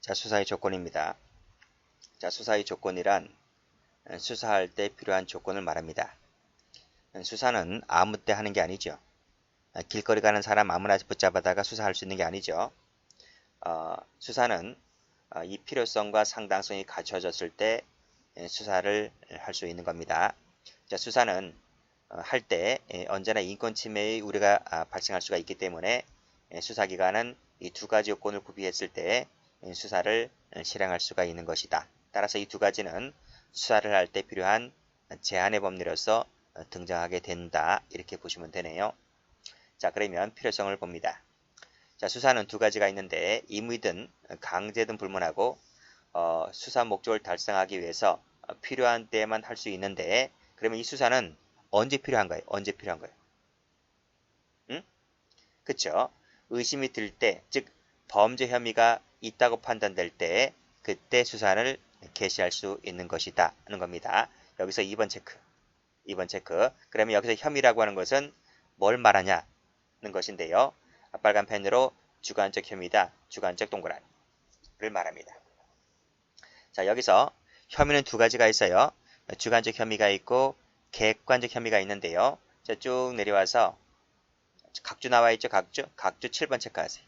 자, 수사의 조건입니다. 자, 수사의 조건이란 수사할 때 필요한 조건을 말합니다. 수사는 아무 때 하는 게 아니죠. 길거리 가는 사람 아무나 붙잡아다가 수사할 수 있는 게 아니죠. 수사는 이 필요성과 상당성이 갖춰졌을 때 수사를 할 수 있는 겁니다. 자, 수사는 할 때 언제나 인권 침해의 우려가 발생할 수가 있기 때문에 수사기관은 이 두 가지 요건을 구비했을 때 수사를 실행할 수가 있는 것이다. 따라서 이 두 가지는 수사를 할 때 필요한 제한의 법리로서 등장하게 된다. 이렇게 보시면 되네요. 자, 그러면 필요성을 봅니다. 자, 수사는 두 가지가 있는데 임의든 강제든 불문하고 수사 목적을 달성하기 위해서 필요한 때만 할 수 있는데, 그러면 이 수사는 언제 필요한가요? 언제 필요한 거예요? 응? 그쵸? 의심이 들 때, 즉 범죄 혐의가 있다고 판단될 때 그때 수사를 개시할 수 있는 것이다 하는 겁니다. 여기서 2번 체크. 2번 체크. 그러면 여기서 혐의라고 하는 것은 뭘 말하냐는 것인데요. 빨간 펜으로 주관적 혐의다. 주관적 동그라미를 말합니다. 자, 여기서 혐의는 두 가지가 있어요. 주관적 혐의가 있고 객관적 혐의가 있는데요. 자, 쭉 내려와서 각주 나와 있죠. 각주 7번 체크하세요.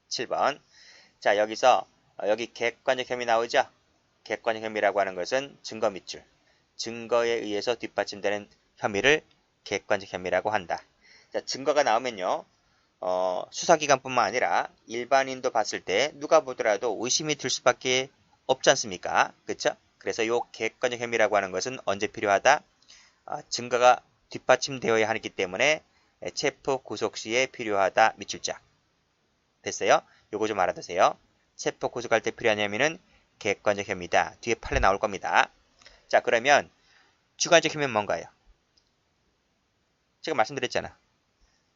7번. 자, 여기서 여기 객관적 혐의 나오죠. 객관적 혐의라고 하는 것은 증거 밑줄, 증거에 의해서 뒷받침되는 혐의를 객관적 혐의라고 한다. 자, 증거가 나오면요, 수사기관뿐만 아니라 일반인도 봤을 때 누가 보더라도 의심이 들 수밖에 없지 않습니까? 그렇죠? 그래서 이 객관적 혐의라고 하는 것은 언제 필요하다? 증거가 뒷받침되어야 하기 때문에 체포 구속 시에 필요하다. 밑줄짝. 됐어요? 요거 좀 알아두세요. 체포 구속할 때 필요한 혐의는 객관적 혐의다. 뒤에 판례 나올 겁니다. 자, 그러면 주관적 혐의는 뭔가요? 제가 말씀드렸잖아.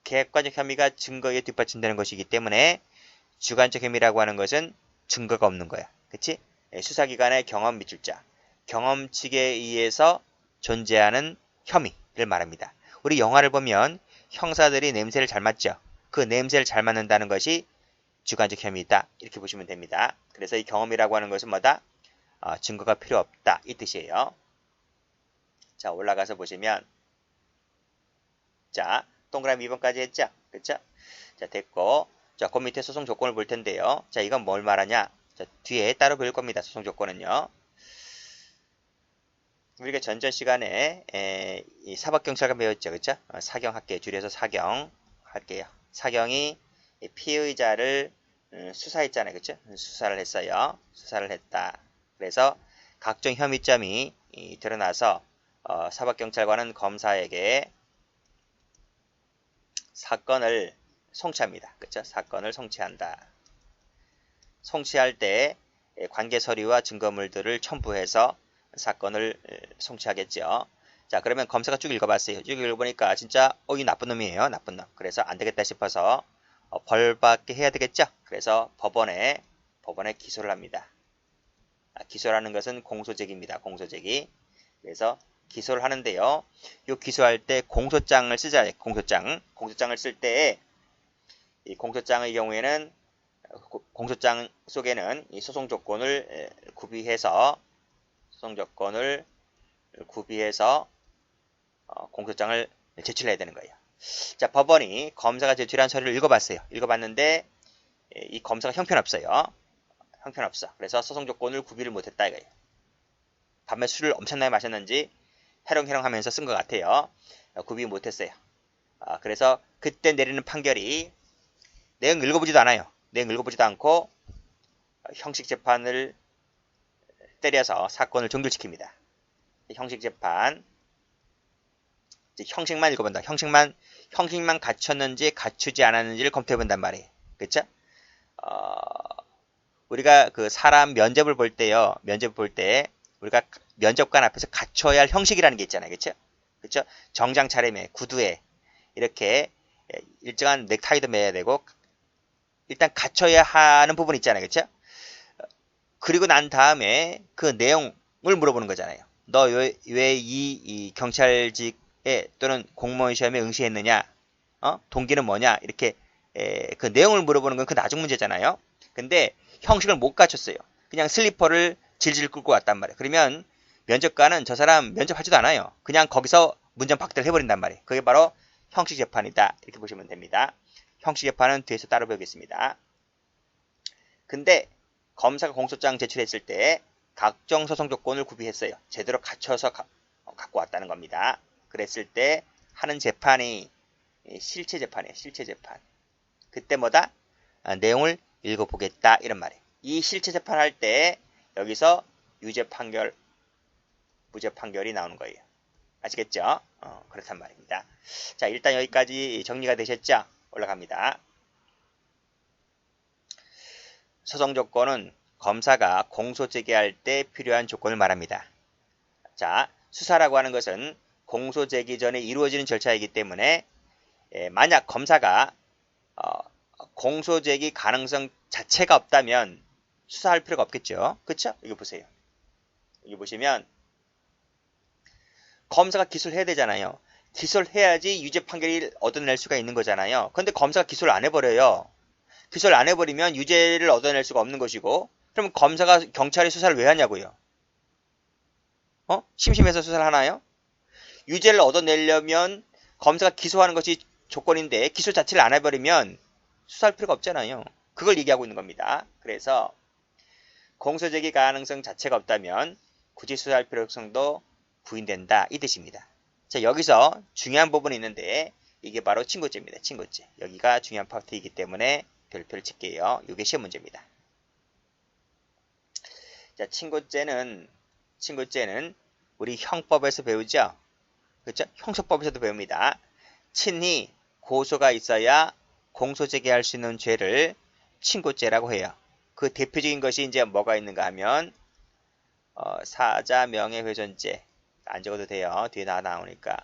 객관적 혐의가 증거에 뒷받침되는 것이기 때문에 주관적 혐의라고 하는 것은 증거가 없는 거야. 그치? 수사기관의 경험 밑줄자. 경험칙에 의해서 존재하는 혐의를 말합니다. 우리 영화를 보면 형사들이 냄새를 잘 맡죠. 그 냄새를 잘 맡는다는 것이 주관적 혐의다. 이렇게 보시면 됩니다. 그래서 이 경험이라고 하는 것은 뭐다? 증거가 필요 없다. 이 뜻이에요. 자, 올라가서 보시면, 자, 동그라미 2번까지 했죠? 그쵸? 자, 됐고, 자, 그 밑에 소송 조건을 볼 텐데요. 자, 이건 뭘 말하냐? 자, 뒤에 따로 배울 겁니다. 소송 조건은요. 우리가 전전 시간에 이 사법경찰관 배웠죠? 그쵸? 사경할게요. 줄여서 사경 할게요. 사경이 피의자를 수사했잖아요. 그쵸? 수사를 했어요. 수사를 했다. 그래서 각종 혐의점이 드러나서 사법경찰관은 검사에게 사건을 송치합니다. 그쵸? 사건을 송치한다. 송치할 때 관계 서류와 증거물들을 첨부해서 사건을 송치하겠죠. 자, 그러면 검사가 쭉 읽어봤어요. 쭉 읽어보니까 진짜 이 나쁜 놈이에요. 나쁜 놈. 그래서 안 되겠다 싶어서 벌받게 해야 되겠죠. 그래서 법원에 기소를 합니다. 기소라는 것은 공소제기입니다. 공소제기. 그래서 기소를 하는데요. 요 기소할 때 공소장을 쓰자. 공소장을 쓸 때 이 공소장의 경우에는 공소장 속에는 이 소송 조건을 구비해서 공소장을 제출해야 되는 거예요. 자, 법원이 검사가 제출한 서류를 읽어봤어요. 읽어봤는데 이 검사가 형편없어요. 형편없어. 그래서 소송 조건을 구비를 못했다 이거예요. 밤에 술을 엄청나게 마셨는지 해롱해롱 하면서 쓴 것 같아요. 구비 못했어요. 그래서 그때 내리는 판결이 내용 읽어보지도 않아요. 내용 읽어보지도 않고 형식 재판을 때려서 사건을 종결시킵니다. 형식 재판, 형식만 읽어본다. 형식만 갖췄는지 갖추지 않았는지를 검토해본단 말이에요. 그쵸? 우리가 그 사람 면접을 볼 때요. 면접을 볼 때 우리가 면접관 앞에서 갖춰야 할 형식이라는 게 있잖아요. 그쵸? 그쵸? 정장 차림에, 구두에 이렇게 일정한 넥타이도 매야 되고 일단 갖춰야 하는 부분 있잖아요. 그쵸? 그리고 난 다음에 그 내용을 물어보는 거잖아요. 너 왜 이 경찰직에 또는 공무원 시험에 응시했느냐? 동기는 뭐냐? 이렇게 그 내용을 물어보는 건 그 나중 문제잖아요. 근데 형식을 못 갖췄어요. 그냥 슬리퍼를 질질 끌고 왔단 말이에요. 그러면 면접관은 저 사람 면접하지도 않아요. 그냥 거기서 문장 박대를 해버린단 말이에요. 그게 바로 형식 재판이다. 이렇게 보시면 됩니다. 형식 재판은 뒤에서 따로 배우겠습니다. 근데 검사가 공소장 제출했을 때 각종 소송 조건을 구비했어요. 제대로 갖춰서 갖고 왔다는 겁니다. 그랬을 때 하는 재판이 실체 재판이에요. 실체 재판. 그때 뭐다? 내용을 읽어보겠다 이런 말이에요. 이 실체 재판할 때 여기서 유죄 판결, 무죄 판결이 나오는 거예요. 아시겠죠? 그렇단 말입니다. 자, 일단 여기까지 정리가 되셨죠? 올라갑니다. 소송 조건은 검사가 공소 제기할 때 필요한 조건을 말합니다. 자, 수사라고 하는 것은 공소 제기 전에 이루어지는 절차이기 때문에 만약 검사가 공소 제기 가능성 자체가 없다면 수사할 필요가 없겠죠. 그렇죠? 이거 보세요. 여기 보시면 검사가 기소를 해야 되잖아요. 기소를 해야지 유죄 판결을 얻어낼 수가 있는 거잖아요. 근데 검사가 기소를 안 해버려요. 기소를 안 해버리면 유죄를 얻어낼 수가 없는 것이고, 그럼 검사가 경찰이 수사를 왜 하냐고요? 심심해서 수사를 하나요? 유죄를 얻어내려면 검사가 기소하는 것이 조건인데 기소 자체를 안 해버리면 수사할 필요가 없잖아요. 그걸 얘기하고 있는 겁니다. 그래서 공소제기 가능성 자체가 없다면 굳이 수사할 필요성도 부인된다 이 뜻입니다. 자, 여기서 중요한 부분이 있는데 이게 바로 친고죄입니다. 친고죄. 여기가 중요한 파트이기 때문에 별표를 칠게요. 이게 시험 문제입니다. 자, 친고죄는 우리 형법에서 배우죠. 그렇죠? 형소법에서도 배웁니다. 친히 고소가 있어야 공소 제기할 수 있는 죄를 친고죄라고 해요. 그 대표적인 것이 이제 뭐가 있는가 하면 사자 명예훼손죄. 안 적어도 돼요. 뒤에 다 나오니까.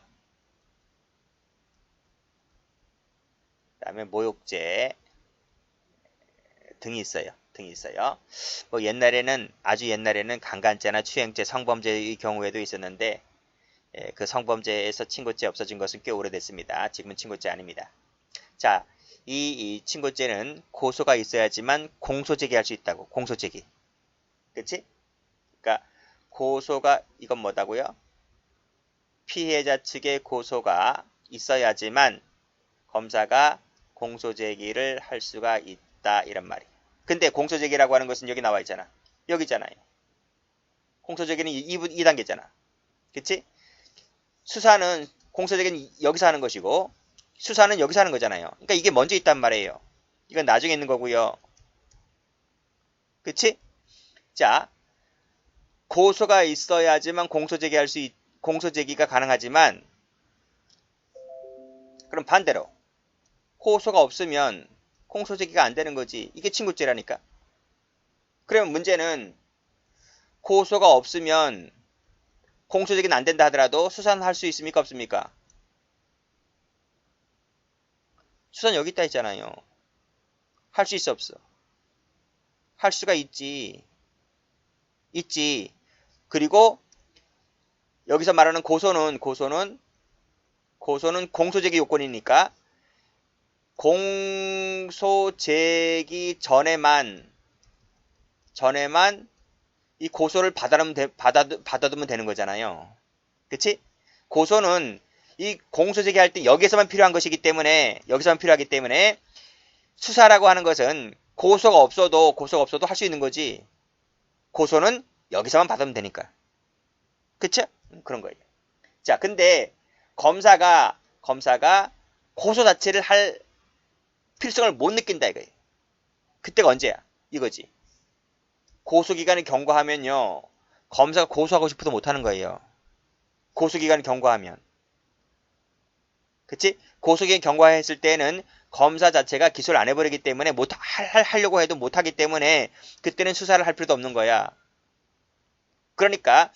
그 다음에 모욕죄 등이 있어요. 뭐 아주 옛날에는 강간죄나 추행죄, 성범죄의 경우에도 있었는데 그 성범죄에서 친고죄 없어진 것은 꽤 오래됐습니다. 지금은 친고죄 아닙니다. 자, 이 친고죄는 고소가 있어야지만 공소제기할 수 있다고. 공소제기. 그치? 그러니까 고소가 이건 뭐다고요? 피해자 측의 고소가 있어야지만 검사가 공소제기를 할 수가 있다 이런 말이에요. 근데 공소제기라고 하는 것은 여기 나와 있잖아. 여기잖아요. 공소제기는 2단계잖아. 그치? 수사는 공소제기는 여기서 하는 것이고 수사는 여기서 하는 거잖아요. 그러니까 이게 먼저 있단 말이에요. 이건 나중에 있는 거고요. 그치? 자, 고소가 있어야지만 공소제기가 가능하지만 그럼 반대로 고소가 없으면 공소제기가 안 되는 거지. 이게 친고죄라니까. 그러면 문제는 고소가 없으면 공소제기는 안 된다 하더라도 수사는 할 수 있습니까? 없습니까? 수사는 여기 있다 했잖아요. 할 수 있어 없어? 할 수가 있지. 그리고 여기서 말하는 고소는 공소제기 요건이니까 공소제기 전에만 이 고소를 받아두면 되는 거잖아요. 그치? 고소는 이 공소제기 할 때 여기서만 필요한 것이기 때문에 필요하기 때문에 수사라고 하는 것은 고소가 없어도 할 수 있는 거지. 고소는 여기서만 받으면 되니까. 그쵸? 그런 거예요. 자, 근데 검사가 고소 자체를 할 필요성을 못 느낀다 이거예요. 그때가 언제야? 이거지. 고소기간이 경과하면요. 검사가 고소하고 싶어도 못하는 거예요. 고소기간이 경과하면. 그치? 고소기간이 경과했을 때는 검사 자체가 기소를 안 해버리기 때문에 하려고 해도 못하기 때문에 그때는 수사를 할 필요도 없는 거야. 그러니까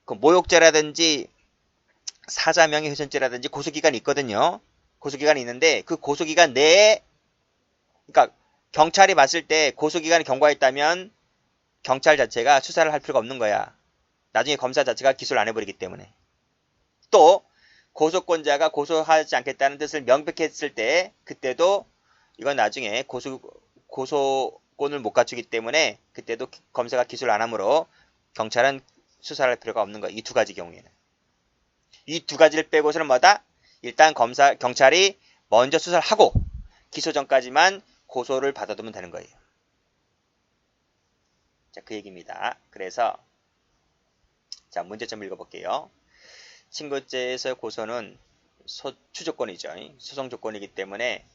그 모욕죄라든지 사자 명예훼손죄라든지 고소기간이 있거든요. 고소기간이 있는데 그 고소기간 내에 그러니까 경찰이 봤을 때 고소기간이 경과했다면 경찰 자체가 수사를 할 필요가 없는 거야. 나중에 검사 자체가 기소를 안 해버리기 때문에. 또 고소권자가 고소하지 않겠다는 뜻을 명백했을 때 그때도 이건 나중에 고소권을 못 갖추기 때문에 그때도 검사가 기소를 안 하므로 경찰은 수사를 할 필요가 없는 거예요. 이 두 가지 경우에는. 이 두 가지를 빼고서는 뭐다? 일단 경찰이 먼저 수사를 하고 기소 전까지만 고소를 받아두면 되는 거예요. 자, 그 얘기입니다. 그래서 자, 문제점 읽어볼게요. 친고죄에서 고소는 추조건이죠. 소송 조건이기 때문에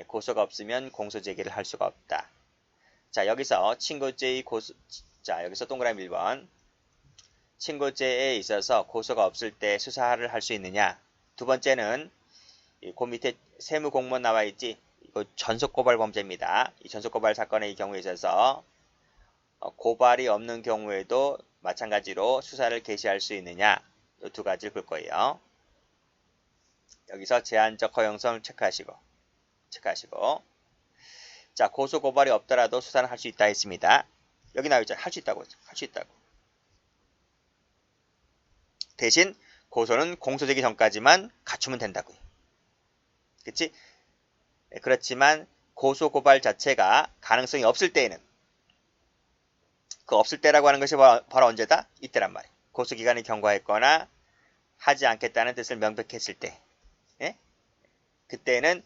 고소가 없으면 공소 제기를 할 수가 없다. 자, 여기서 친고죄의 자, 여기서 동그라미 1번. 친고죄에 있어서 고소가 없을 때 수사를 할 수 있느냐? 두 번째는 그 밑에 세무공무원 나와 있지? 이거 전속고발 범죄입니다. 이 전속고발 사건의 경우에 있어서 고발이 없는 경우에도 마찬가지로 수사를 개시할 수 있느냐? 이 두 가지를 볼 거예요. 여기서 제한적 허용성을 체크하시고 자, 고소 고발이 없더라도 수사는 할 수 있다 했습니다. 여기 나와 있잖아요. 할 수 있다고 했죠. 할 수 있다고. 대신 고소는 공소되기 전까지만 갖추면 된다고요. 그치? 그렇지만 고소 고발 자체가 가능성이 없을 때에는 그 없을 때라고 하는 것이 바로 언제다? 이때란 말이에요. 고소기간이 경과했거나 하지 않겠다는 뜻을 명백했을 때 예? 그때는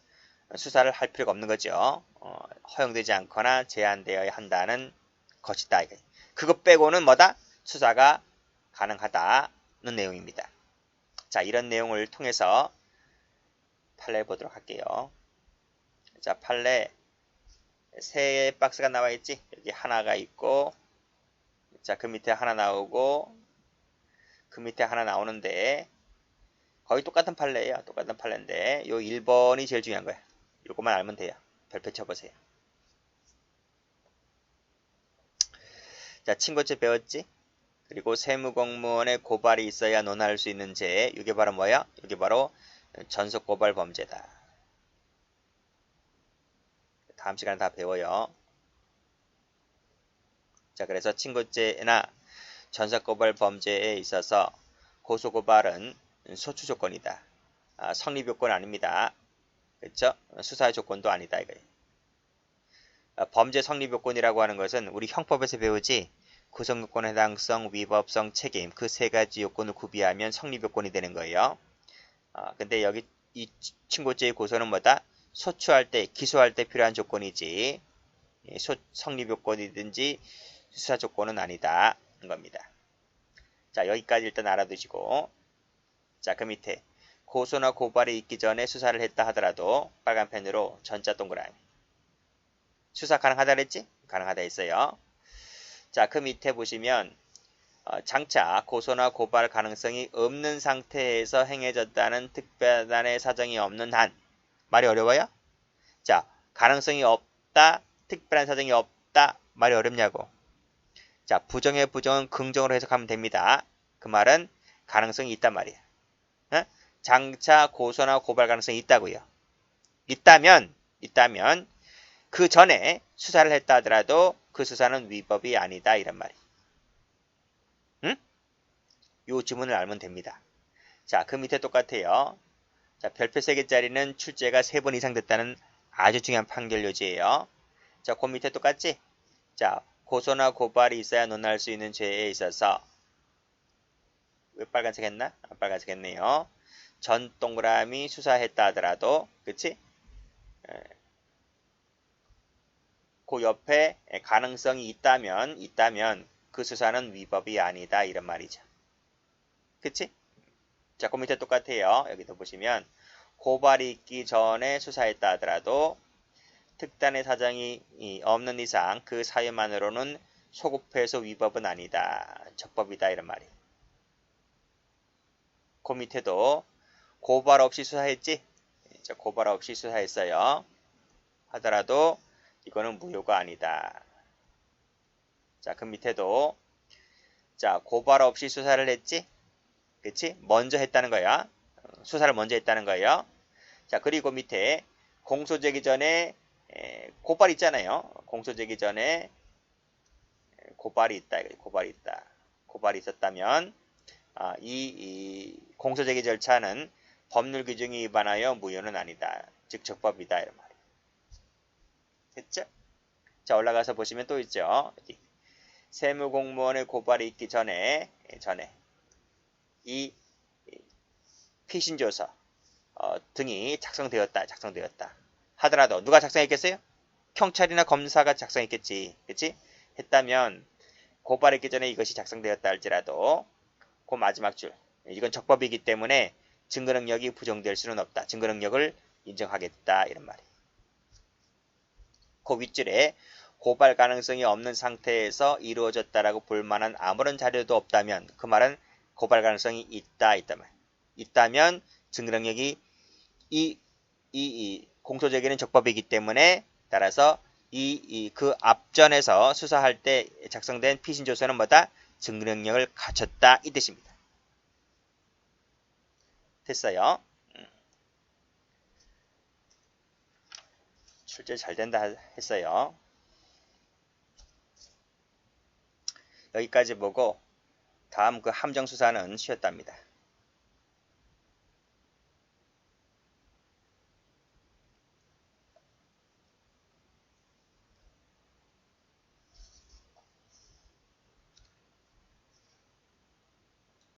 수사를 할 필요가 없는 거죠. 허용되지 않거나 제한되어야 한다는 것이다. 그것 빼고는 뭐다? 수사가 가능하다는 내용입니다. 자, 이런 내용을 통해서 판례 보도록 할게요. 자, 판례 세 박스가 나와 있지? 여기 하나가 있고 자, 그 밑에 하나 나오고 그 밑에 하나 나오는데 거의 똑같은 판례예요. 똑같은 판례인데 요 1번이 제일 중요한 거야. 요것만 알면 돼요. 별표 쳐보세요. 자, 친고죄 배웠지? 그리고 세무공무원의 고발이 있어야 논할 수 있는 죄. 이게 바로 뭐야? 이게 바로 전속고발 범죄다. 다음 시간에 다 배워요. 자, 그래서 친고죄나 전속고발 범죄에 있어서 고소고발은 소추조건이다. 성립요건 아닙니다. 그렇죠? 수사의 조건도 아니다 이거예요. 범죄 성립요건이라고 하는 것은 우리 형법에서 배우지 구성요건 해당성, 위법성, 책임 그 세 가지 요건을 구비하면 성립요건이 되는 거예요. 근데 여기 이 친고죄의 고소는 뭐다? 소추할 때, 기소할 때 필요한 조건이지 성립요건이든지 수사 조건은 아니다 는 겁니다. 자, 여기까지 일단 알아두시고 자, 그 밑에 고소나 고발이 있기 전에 수사를 했다 하더라도 빨간 펜으로 전자 동그라미 수사 가능하다 그랬지? 가능하다 했어요. 자, 그 밑에 보시면 장차 고소나 고발 가능성이 없는 상태에서 행해졌다는 특별한의 사정이 없는 한 말이 어려워요? 자, 가능성이 없다, 특별한 사정이 없다 말이 어렵냐고. 자, 부정의 부정은 긍정으로 해석하면 됩니다. 그 말은 가능성이 있단 말이야. 장차 고소나 고발 가능성이 있다고요. 있다면 그 전에 수사를 했다 하더라도 그 수사는 위법이 아니다 이런 말이에요. 응? 요 지문을 알면 됩니다. 자, 그 밑에 똑같아요. 자, 별표 3개짜리는 출제가 3번 이상 됐다는 아주 중요한 판결 요지예요. 자, 그 밑에 똑같지? 자, 고소나 고발이 있어야 논할 수 있는 죄에 있어서 왜 빨간색 했나? 빨간색 했네요. 전 동그라미 수사했다 하더라도 그치? 그 옆에 가능성이 있다면 그 수사는 위법이 아니다 이런 말이죠. 그치? 자, 그 밑에 똑같아요. 여기도 보시면 고발이 있기 전에 수사했다 하더라도 특단의 사정이 없는 이상 그 사유만으로는 소급해서 위법은 아니다. 적법이다 이런 말이에요. 그 밑에도 고발 없이 수사했지? 자, 고발 없이 수사했어요. 하더라도 이거는 무효가 아니다. 자, 그 밑에도 자, 고발 없이 수사를 했지? 그치? 먼저 했다는 거야. 수사를 먼저 했다는 거예요. 자, 그리고 밑에 공소제기 전에 고발 있잖아요. 공소제기 전에 고발이 있다. 고발이 있다. 고발이 있었다면 이 공소제기 절차는 법률 규정에 위반하여 무효는 아니다. 즉 적법이다 이런 말이에요. 됐죠? 자, 올라가서 보시면 또 있죠. 여기. 세무공무원의 고발이 있기 전에 이 피신조서 등이 작성되었다 하더라도 누가 작성했겠어요? 경찰이나 검사가 작성했겠지. 그치? 했다면 고발했기 전에 이것이 작성되었다 할지라도 그 마지막 줄 이건 적법이기 때문에 증거 능력이 부정될 수는 없다. 증거 능력을 인정하겠다 이런 말이에요. 그 윗줄에 고발 가능성이 없는 상태에서 이루어졌다라고 볼 만한 아무런 자료도 없다면 그 말은 고발 가능성이 있다면 증거 능력이 이 공소제기는 적법이기 때문에 따라서 그 앞전에서 수사할 때 작성된 피신조서는 뭐다? 증거 능력을 갖췄다 이 뜻입니다. 됐어요. 출제 잘 된다 했어요. 여기까지 보고 다음 그 함정수사는 쉬었답니다.